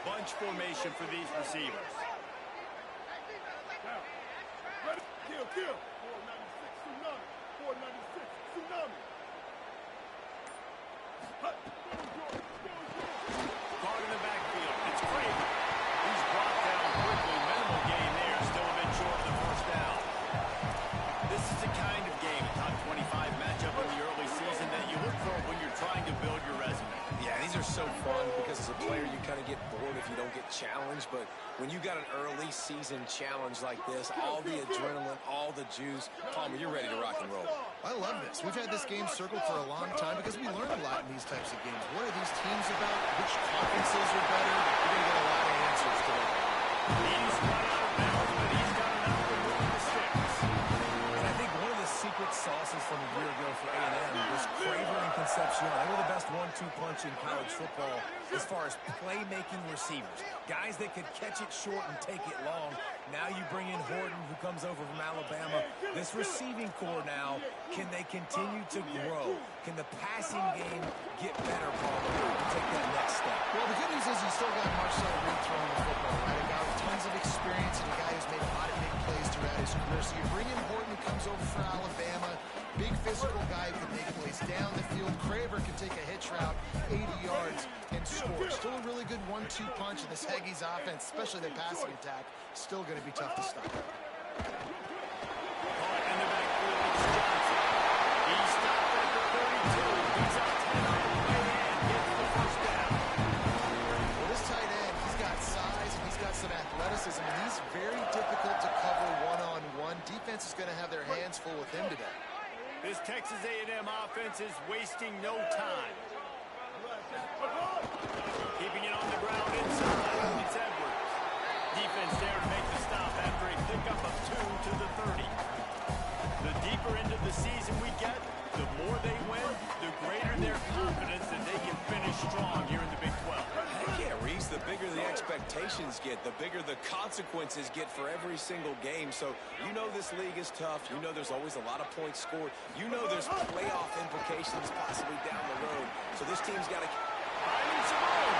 bunch formation for these receivers. Ready? Kill. 496 Tsunami. 496 Tsunami. Guard in the backfield. It's Craven. He's brought down quickly. Minimal gain there. Still a bit short of the first down. This is the kind of game, a top 25 matchup in the early season, that you look for when you're trying to build your resume. Yeah, these are so fun because as a player you kind of get bored if you don't get challenged, but when you got an early season challenge like this, all the adrenaline, all the juice, Palmer, you're ready to rock and roll. I love this. We've had this game circled for a long time because we learn a lot in these types of games. What are these teams about? Which conferences are better? You're going to get a lot of answers today. He's run out of bounds, but he's got enough to move the sticks. And I think one of the secret sauces from a year ago for A&M was Craver and Concepcion. They were the best 1-2 punch in college football as far as playmaking receivers. Guys that could catch it short and take it long. Now you bring in Horton, who comes over from Alabama. This receiving core now, can they continue to grow? Can the passing game get better, Palmer, to take that next step? Well, the good news is you still got Marcel Reed throwing the football, right? A guy with tons of experience and a guy who's made a lot of big plays throughout his career. So you bring in Horton, who comes over for Alabama. Big physical guy who can make plays down the field. Craver can take a hitch route, 80 yards, and score. Still a really good 1-2 punch in this Aggies offense, especially the passing attack. Still going to be tough to stop. Caught in the backfield, it's Johnson. He stopped at the 32. He's out 10 on the way in. Gets the first down. Well, this tight end, he's got size and he's got some athleticism, and he's very difficult to cover one-on-one. Defense is going to have their hands full with him today. This Texas A&M offense is wasting no time. Keeping it on the ground inside. It's Edwards. Defense there to make the stop after a pickup of 2 to the 30. The deeper into the season we get, the more they win, the greater their confidence that they can finish strong here in the Big 12. Heck yeah, Reese, the bigger the expectations get, the bigger the consequences get for every single game. So you know this league is tough. You know there's always a lot of points scored. You know there's playoff implications possibly down the road. So this team's got to... Finding some room.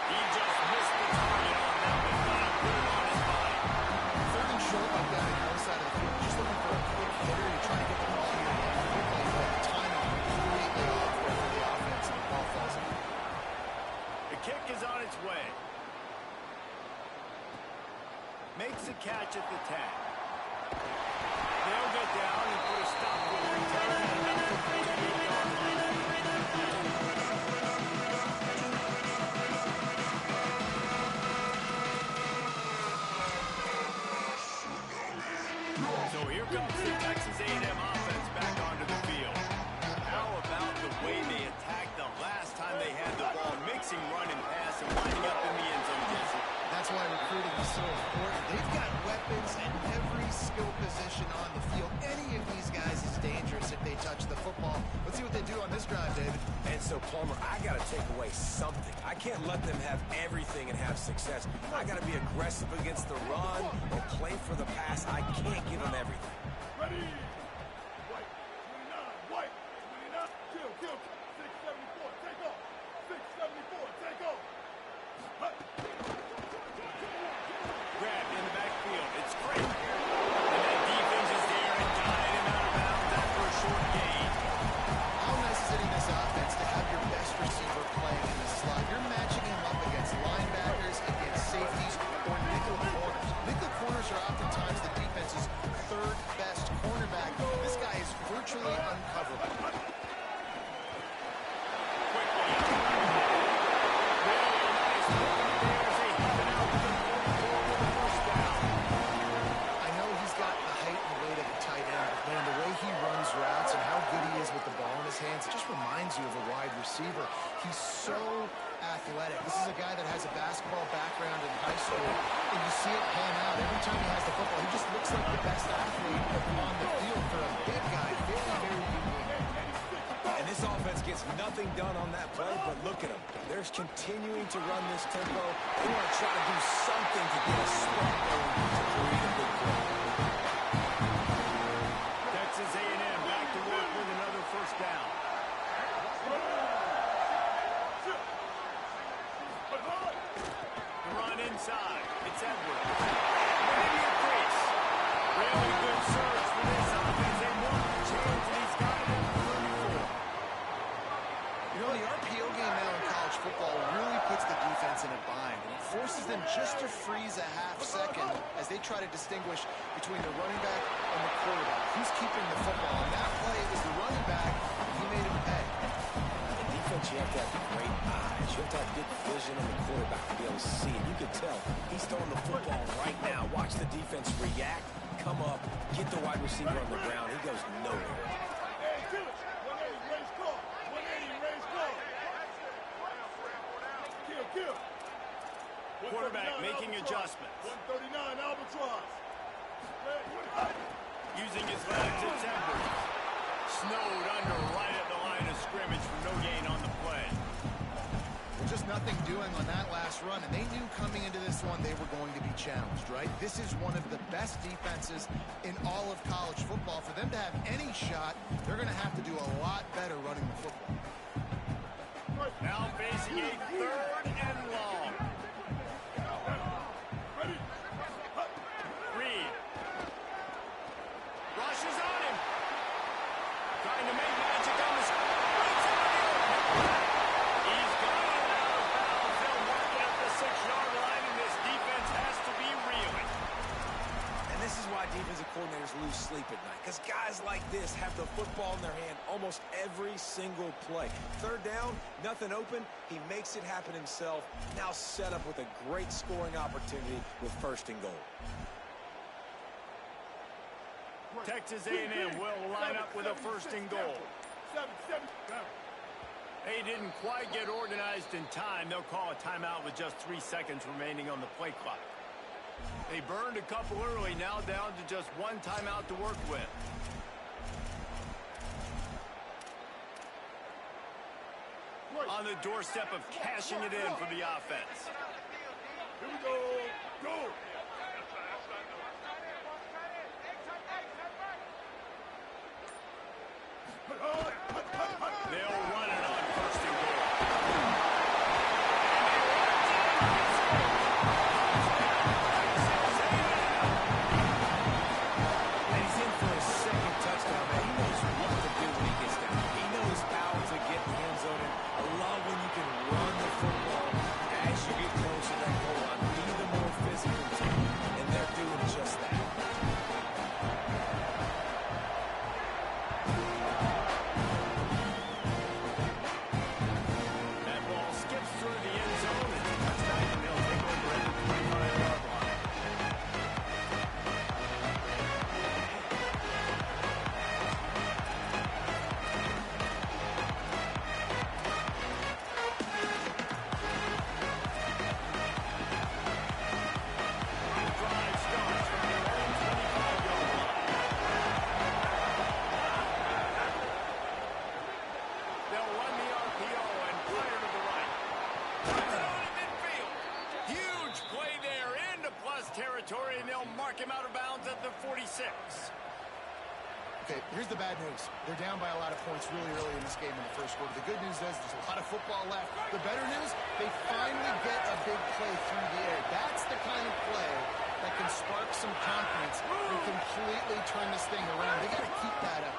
He just sack is on its way. Makes a catch at the tag. They'll get down and put a stop to the return at about the 48-yard line. So here comes the Texas A&M offense back onto the field. How about the way they attacked the last time they had the ball, mixing run and pass and lining up in the end zone, Jesse? That's why recruiting is so important. They've got weapons at every skill position on the field. Any of these guys is dangerous if they touch the football. Let's see what they do on this drive, David. And so, Palmer, I got to take away something. I can't let them have everything and have success. I got to be aggressive against the run or play for the pass. I can't give them everything. Ready. White. 29. White. 29. Kill. 674. Take off. 674. Take off. Grabbed in the backfield. It's great. And that defense is there and guiding him out of bounds after a short gain. How nice is it in this offense to have your best receiver playing in the slot? You're matching him up against linebackers, against safeties, or nickel corners. Nickel corners are oftentimes the defense's third best cornerback. This guy is virtually uncoverable. I know he's got the height and weight of a tight end, but man, the way he runs routes and how good he is with the ball in his hands, it just reminds you of a wide receiver. He's so athletic. This is a guy that has a basketball background in high school, and you see it pan out. Every time he has the football, he just looks like the best athlete on the field for a big guy. Very, very unique. And this offense gets nothing done on that play, but look at them. They're continuing to run this tempo. They want to try to do something to get a spark going to create a big play. Texas A&M back to work with another first down. The run inside. It's Edwards. Maybe a crease. Really good surge for this offense. They want the chance, and he's got it at the 34. You know, the RPO game now in college football really puts the defense in a bind, and it forces them just to freeze a half second as they try to distinguish between the running back and the quarterback. Who's keeping the football? And that play was the running back. He made him pay. In defense, you have to have great eyes. You have to have good vision on the quarterback to be able to see it. You can tell he's throwing the football right now. Watch the defense react, come up, get the wide receiver on the ground. He goes nowhere. Hey, kill it. 180. Raise call. 180. Raise call. Kill. Quarterback making adjustments. 139 Albatross. Using his legs, it's Edwards. Snowed under right at the line of scrimmage for no gain on the play. Just nothing doing on that last run, and they knew coming into this one they were going to be challenged, right? This is one of the best defenses in all of college football. For them to have any shot, they're going to have to do a lot better running the football. Now facing a third and long. Reed. Rushes on him. Trying to make magic on the screen. He's got it out of bounds. They'll work it at the 6-yard line, and this defense has to be reeling. And this is why defensive coordinators lose sleep at night, because guys like this have the football in their hand almost every single play. Third down, nothing open. He makes it happen himself. Now set up with a great scoring opportunity with first and goal. Texas A&M will line up with a first and goal. 7. They didn't quite get organized in time. They'll call a timeout with just 3 seconds remaining on the play clock. They burned a couple early, now down to just one timeout to work with. On the doorstep of cashing it in for the offense. Here we go. Go. They'll run it on first and goal. And he's in for his second touchdown, man. He knows what to do when he gets down. He knows how to get in the end zone. And I love when you can run the football territory, and they'll mark him out of bounds at the 46. Okay, here's the bad news. They're down by a lot of points really early in this game in the first quarter. The good news is there's a lot of football left. The better news, they finally get a big play through the air. That's the kind of play that can spark some confidence and completely turn this thing around. They got to keep that up.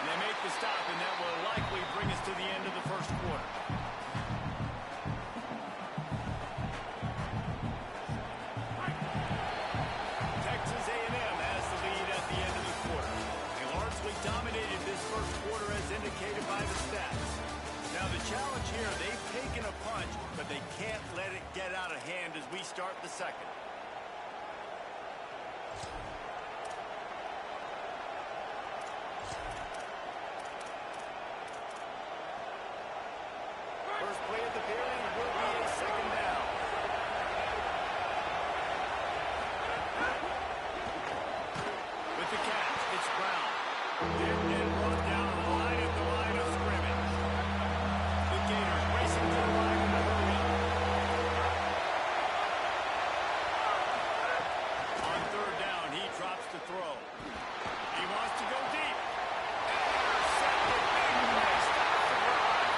They make the stop, and that will likely bring us to the end of the first quarter. Texas A&M has the lead at the end of the quarter. They largely dominated this first quarter as indicated by the stats. Now the challenge here, they've taken a punch, but they can't let it get out of hand as we start the second. First play of the period will be a second down. With the catch, it's Brown. Picked and brought down right at the line of scrimmage. The Gators racing to the line in a hurry. On third down, he drops to throw. He wants to go deep. Intercepted. Big play. Stop the drive.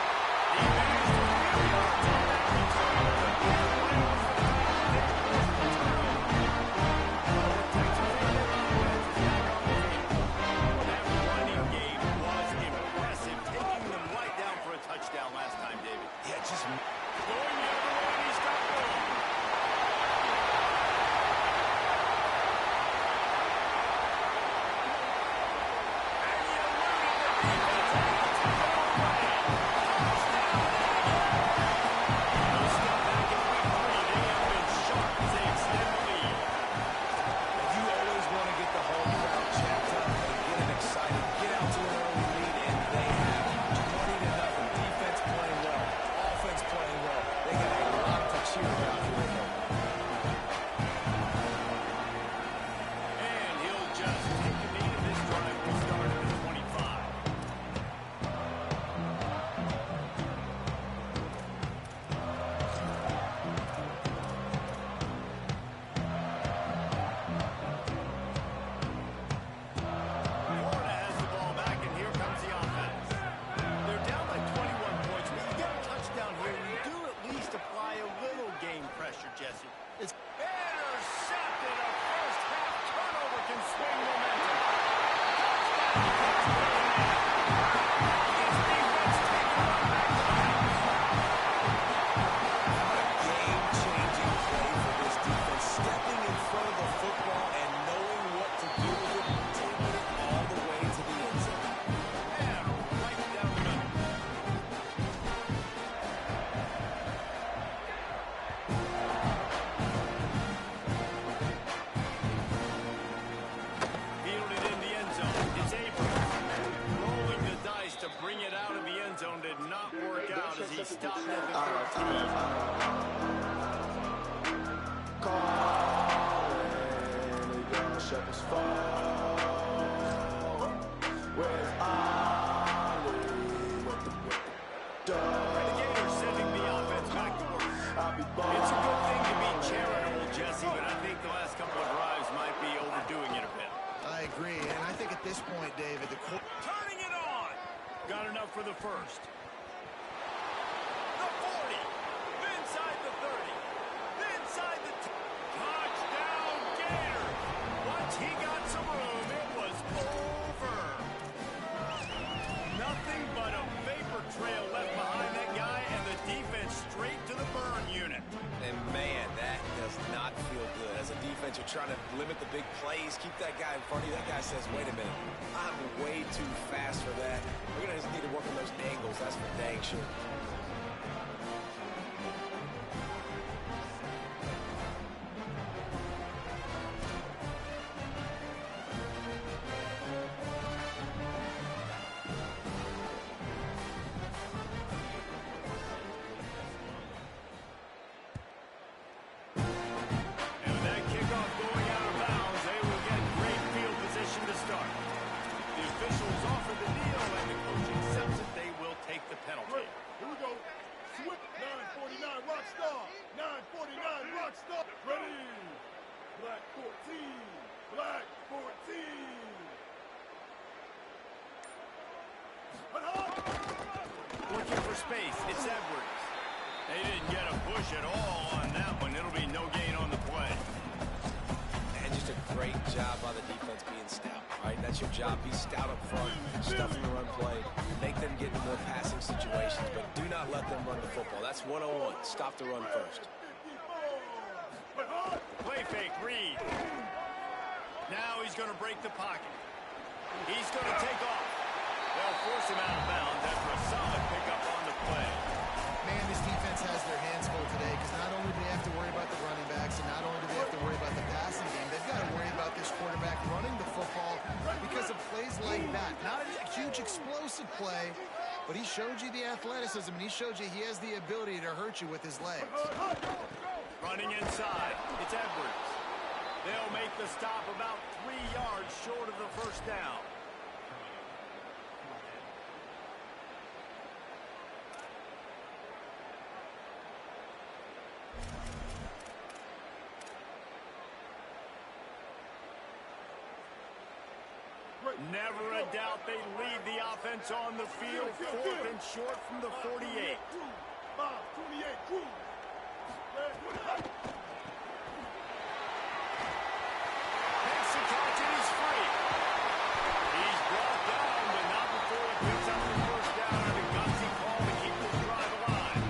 He managed to really hold on that return. The big play was the foul. They forced the turnover. The Texas A&M offense is back on the field. That running game was impressive, taking them right down for a touchdown last time, David. Yeah, just Going the other way, and he's got room. And he eluded the defense, and he took it away. Touchdown, Aggies. No step back in week 3. They have been sharp as they extend the lead. You always want to get the home crowd jacked up and get them excited. Get out to an early lead, and they have 20-0. Defense playing well. Offense playing well. They got a lot to cheer about here. And he'll just take the lead in this drive we start at the 25. Florida has the ball back, and here comes the offense. They're down by 21 points, but you get a touchdown here, and you do at least apply a little game pressure, Jesse. It's Intercepted. A first half turnover can swing momentum. His defense taking one back to back. Game-changing play for this defense. Stepping in front of the football and knowing what to do with it, taking it all the way to the end zone. And right down the middle. Fielded in the end zone. It's Abrams. Rolling the dice to bring it out of the end zone did not work out as he stopped at the 13. Shepherds fall. Where's Ollie? The Gators sending the offense back to work. I'll be It's a good thing to be charitable, Jesse, but I think the last couple of drives might be overdoing it a bit. I agree, and I think at this point, David, Turning it on. Got enough for the first. The 40. Inside the 30. Inside the touchdown Gators. Once he got some room, it was over. Nothing but a vapor trail left behind that guy, and the defense straight to the burn unit. And man, that does not feel good. As a defense, you're trying to limit the big plays, keep that guy in front of you. That guy says, wait a minute, I'm way too fast for that. We're going to need to work on those angles, that's for dang sure. And with that kickoff going out of bounds, they will get great field position to start. The officials offer the deal, and the coach accepts it. They will take the penalty. Here we go. Aggies. It's Edwards. They didn't get a push at all on that one. It'll be no gain on the play. And just a great job by the defense being stout, right? That's your job. Be stout up front, stuff in the run play, make them get in more passing situations, but do not let them run the football. That's 101. Stop the run first. Play fake, Reed. Now he's going to break the pocket. He's going to take off. They'll force him out of bounds after a solid pickup on the play. Man, this defense has their hands full today because not only do they have to worry about the running backs and not only do they have to worry about the passing game, they've got to worry about this quarterback running the football because of plays like that. Not a huge explosive play, but he showed you the athleticism and he showed you he has the ability to hurt you with his legs. Running inside, it's Edwards. They'll make the stop about 3 yards short of the first down. Never a doubt they lead the offense on the field. 4th and short from the 48. 5, 28, cruise. Makes the catch and he's free. He's brought down, but not before he picks up the first down and a gutsy call to keep this drive alive.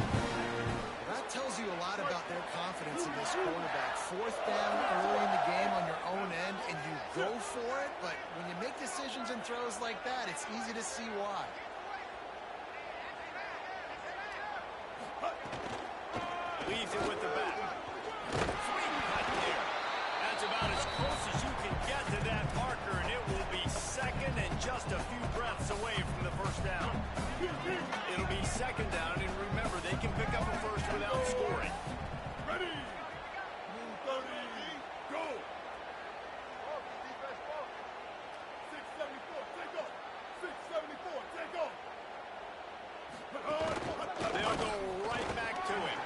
That tells you a lot about their confidence in this quarterback. 4th down early in the game on your own end, and you go for it, but when you make decisions and throws like that, it's easy to see why. Leaves it with the back. Sweet cut there. That's about as close as you can get to that marker, and it will be second and just a few breaths away from the first down. It'll be second down, and remember, they can pick up a first without scoring. Ready. Move 30. Go. 674, take off. 674, take off. They'll go right back to him.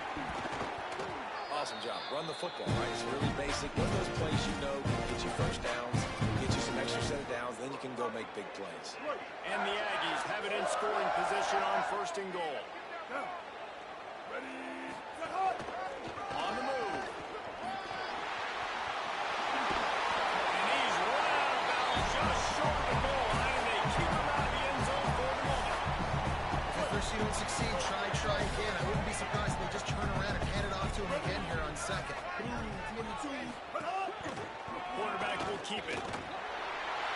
Awesome job. Run the football, right? It's really basic. One of those plays you know can get you first downs, get you some extra set of downs, then you can go make big plays. And the Aggies have it in scoring position on 1st and goal. Ready. On the move. And he's run out of bounds just short of the goal line, and they keep him out of the end zone for the moment. If first you don't succeed, try again. I wouldn't be surprised if they just turn around and hand it off to him again here on 2nd. Quarterback will keep it.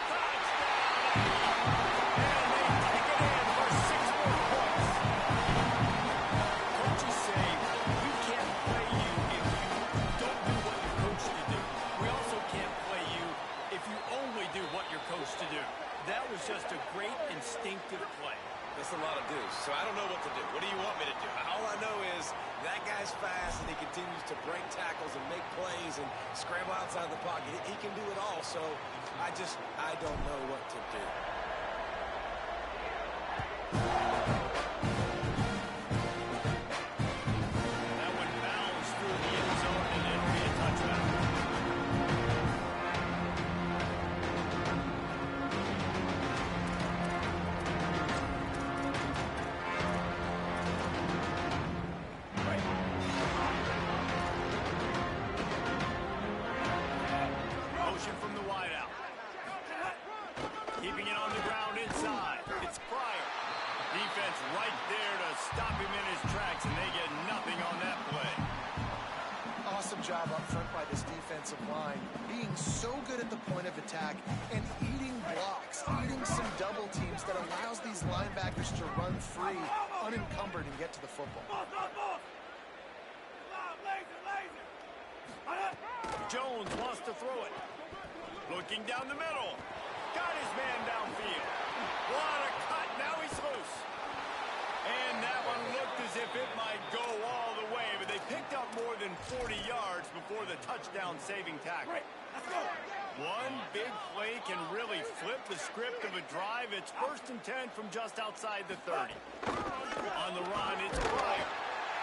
Touchdown! And they take it in for 6 more points. Coaches say we can't play you if you don't do what you're coached to do. We also can't play you if you only do what you're coached to do. That was just a great instinctive play. That's a lot of do's, so I don't know what to do. What do you want me to do? All I know is that guy's fast, and he continues to break tackles and make plays and scramble outside the pocket. He can do it all, so I don't know what to do. That one bounced through the end zone, and it'll be a touchdown. Motion from the wideout. Keeping it on the ground inside. It's Pryor. Defense right there to stop him in his tracks, and they get nothing on that play. Awesome job up front by this defensive line, being so good at the point of attack and eating blocks, eating some double teams that allows these linebackers to run free, unencumbered, and get to the football. Jones wants to throw it. Looking down the middle. Got his man downfield. What a cut. Now he's loose. And that one looked as if it might go all the way, but they picked up more than 40 yards before the touchdown-saving tackle. One big play can really flip the script of a drive. It's 1st and 10 from just outside the 30. On the run, it's Pryor.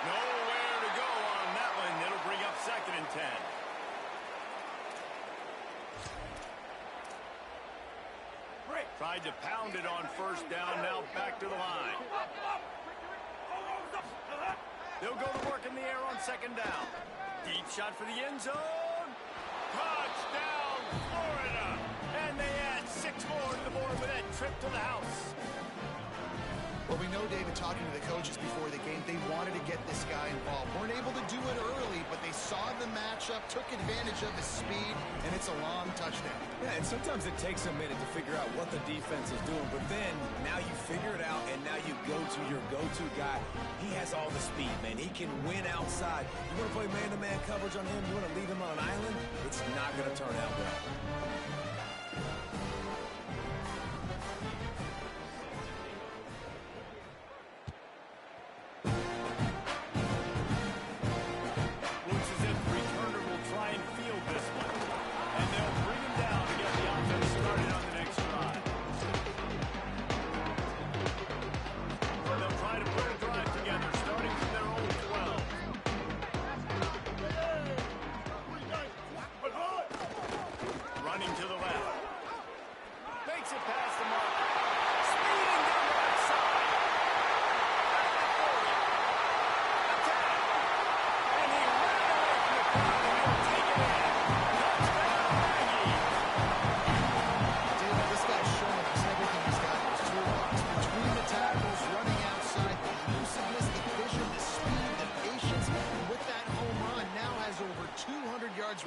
Nowhere to go on that one. It'll bring up 2nd and 10. Tried to pound it on 1st down, now back to the line. They'll go to work in the air on second down. Deep shot for the end zone. Touchdown, Florida. And they add 6 more to the board with that trip to the house. Well, we know, David, talking to the coaches before the game, they wanted to get this guy involved. Weren't able to do it early, but they saw the matchup, took advantage of his speed, and it's a long touchdown. Yeah, and sometimes it takes a minute to figure out what the defense is doing, but then now you figure it out, and now you go to your go-to guy. He has all the speed, man. He can win outside. You want to play man-to-man coverage on him? You want to leave him on an island? It's not going to turn out well.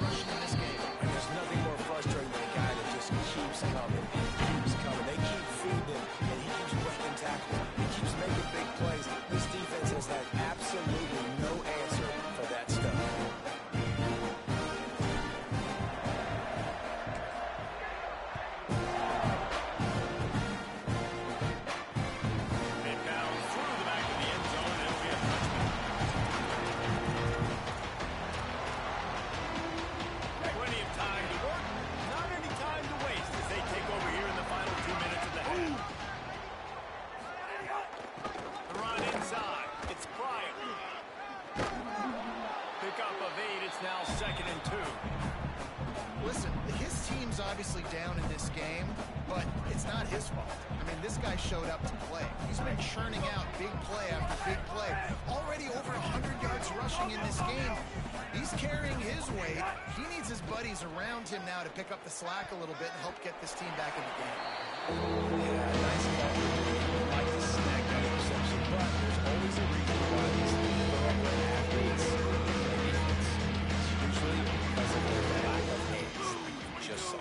Rushing in this game. And there's nothing more frustrating than a guy that just keeps coming. Keeps coming. They keep feeding him, and he keeps breaking tackles. He keeps making big plays. This defense has had absolutely no answer for that stuff. Inbounds through the back of the end zone, and it'll be a touchdown. Plenty of time to work, not any time to waste as they take over here in the final 2 minutes of the half. The run inside. It's Bryant. Pick up of 8. It's now 2nd and 2. Listen, his team's obviously down in this game, but it's not his fault. I mean, this guy showed up to play. He's been churning out big play after big play. Already over 100 yards rushing in this game. He's carrying his weight. He needs his buddies around him now to pick up the slack a little bit and help get this team back in the game. Yeah, nice ball. Like to snag that interception, but there's always a reason why these thoroughbred athletes It's usually because of their lack of hands. Just so.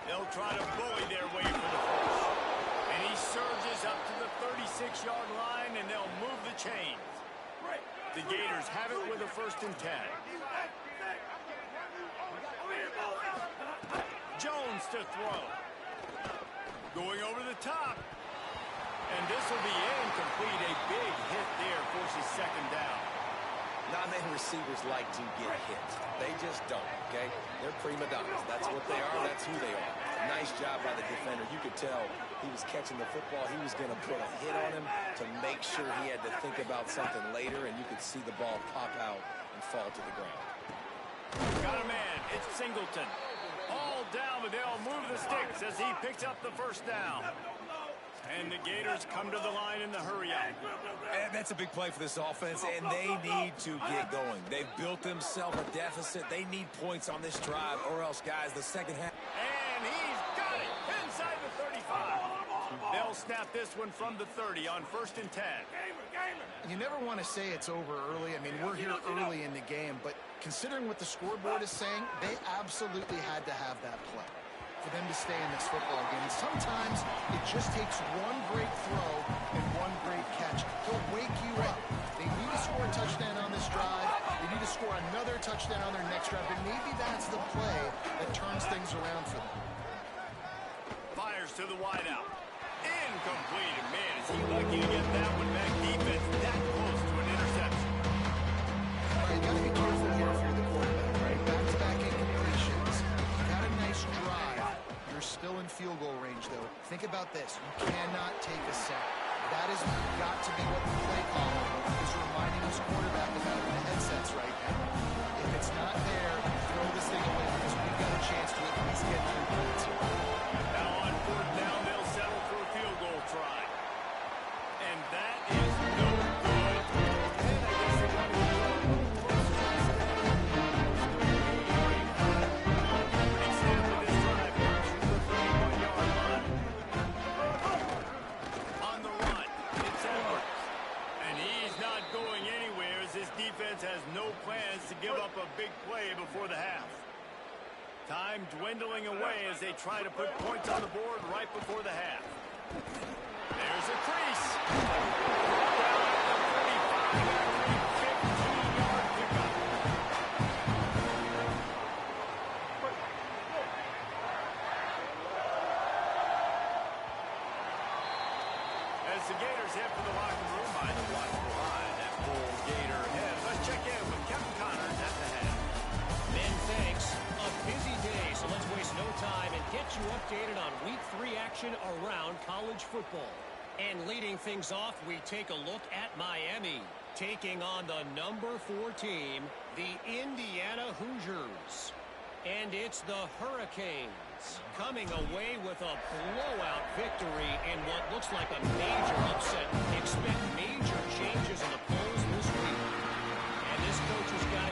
They'll try to bully their way for the first. And he surges up to the 36-yard line, and they'll move the chains. The Gators have it with a 1st and 10. Jones to throw. Going over the top. And this will be incomplete. A big hit there forces 2nd down. Not many receivers like to get hit. They just don't, okay? They're prima donnas. That's what they are. That's who they are. Nice job by the defender. You could tell he was catching the football. He was going to put a hit on him to make sure he had to think about something later, and you could see the ball pop out and fall to the ground. Got a man. It's Singleton. All down, but they'll move the sticks as he picks up the 1st down. And the Gators come to the line in the hurry-up. And that's a big play for this offense, and they need to get going. They've built themselves a deficit. They need points on this drive, or else, guys, the second half. And he's got it inside the 35. They'll snap this one from the 30 on 1st and 10. You never want to say it's over early. I mean, we're here early in the game, but considering what the scoreboard is saying, they absolutely had to have that play for them to stay in this football game. And sometimes it just takes one great throw and one great catch. He'll wake you up. They need to score a touchdown on this drive. They need to score another touchdown on their next drive, and maybe that's the play that turns things around for them. Fires to the wideout. Incomplete. And man, is he lucky to get that one back. Defense that close to an interception. All right, you got to be careful here if you're the quarterback, right? Back-to-back incompletions. You got a nice drive. You're still in field goal range, though. Think about this. You cannot take a sack. That has got to be what the play caller is reminding his quarterback about in the headsets right now. If it's not there, throw this thing away because we've got a chance to at least get 3 points here. Now on 4th down, they'll settle for a field goal try. And that is defense has no plans to give up a big play before the half. Time dwindling away as they try to put points on the board right before the half. There's a crease. Down at the 35 after a 15-yard pickup. As the Gators head for the locker room by the watchful eye, that full Gator head. Let's check in with Kevin Connors at the head. Ben, thanks. A busy day, so let's waste no time and get you updated on Week 3 action around college football. And leading things off, we take a look at Miami, taking on the number 4 team, the Indiana Hoosiers. And it's the Hurricanes coming away with a blowout victory in what looks like a major upset. Expect major changes in the polls this week. And this coach has got